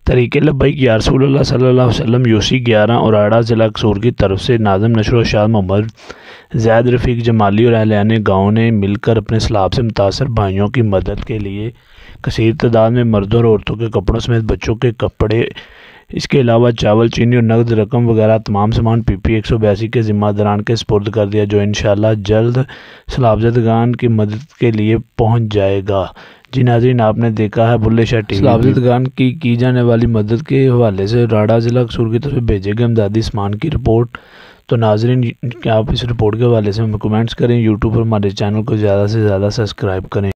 طریق لبیک یا رسول اللہ صلی اللہ علیہ وسلم یوسی 11 اور اراڑہ ضلع قصور کی طرف سے ناظم نشر و اشاعت محمد زید رفیق جمالی اور اہلِ گاؤں نے مل کر اپنے سیلاب سے متاثر بھائیوں کی مدد کے لیے کثیر تعداد میں مردوں اور عورتوں کے کپڑوں سمیت بچوں کے کپڑے، اس کے علاوہ چاول، چینی اور نقد رقم وغیرہ تمام سامان پی پی 182 کے ذمہ داران کے سپرد کر دیا، جو انشاءاللہ جلد سیلاب زدگان کی مدد کے لیے پہنچ جائے گا۔ جی ناظرین، آپ نے دیکھا ہے بلے شاہ ٹی وی۔ سیلاب زدگان کی جانے والی مدد کے حوالے سے اراڑہ ضلع قصور کی طرف سے بھیجے گئے امدادی سامان کی رپورٹ۔ تو ناظرین، کیا آپ اس رپورٹ کے حوالے سے ہمیں کمنٹس کریں، یوٹیوب پر ہمارے چینل کو زیادہ سے زیادہ سبسکرائب کریں۔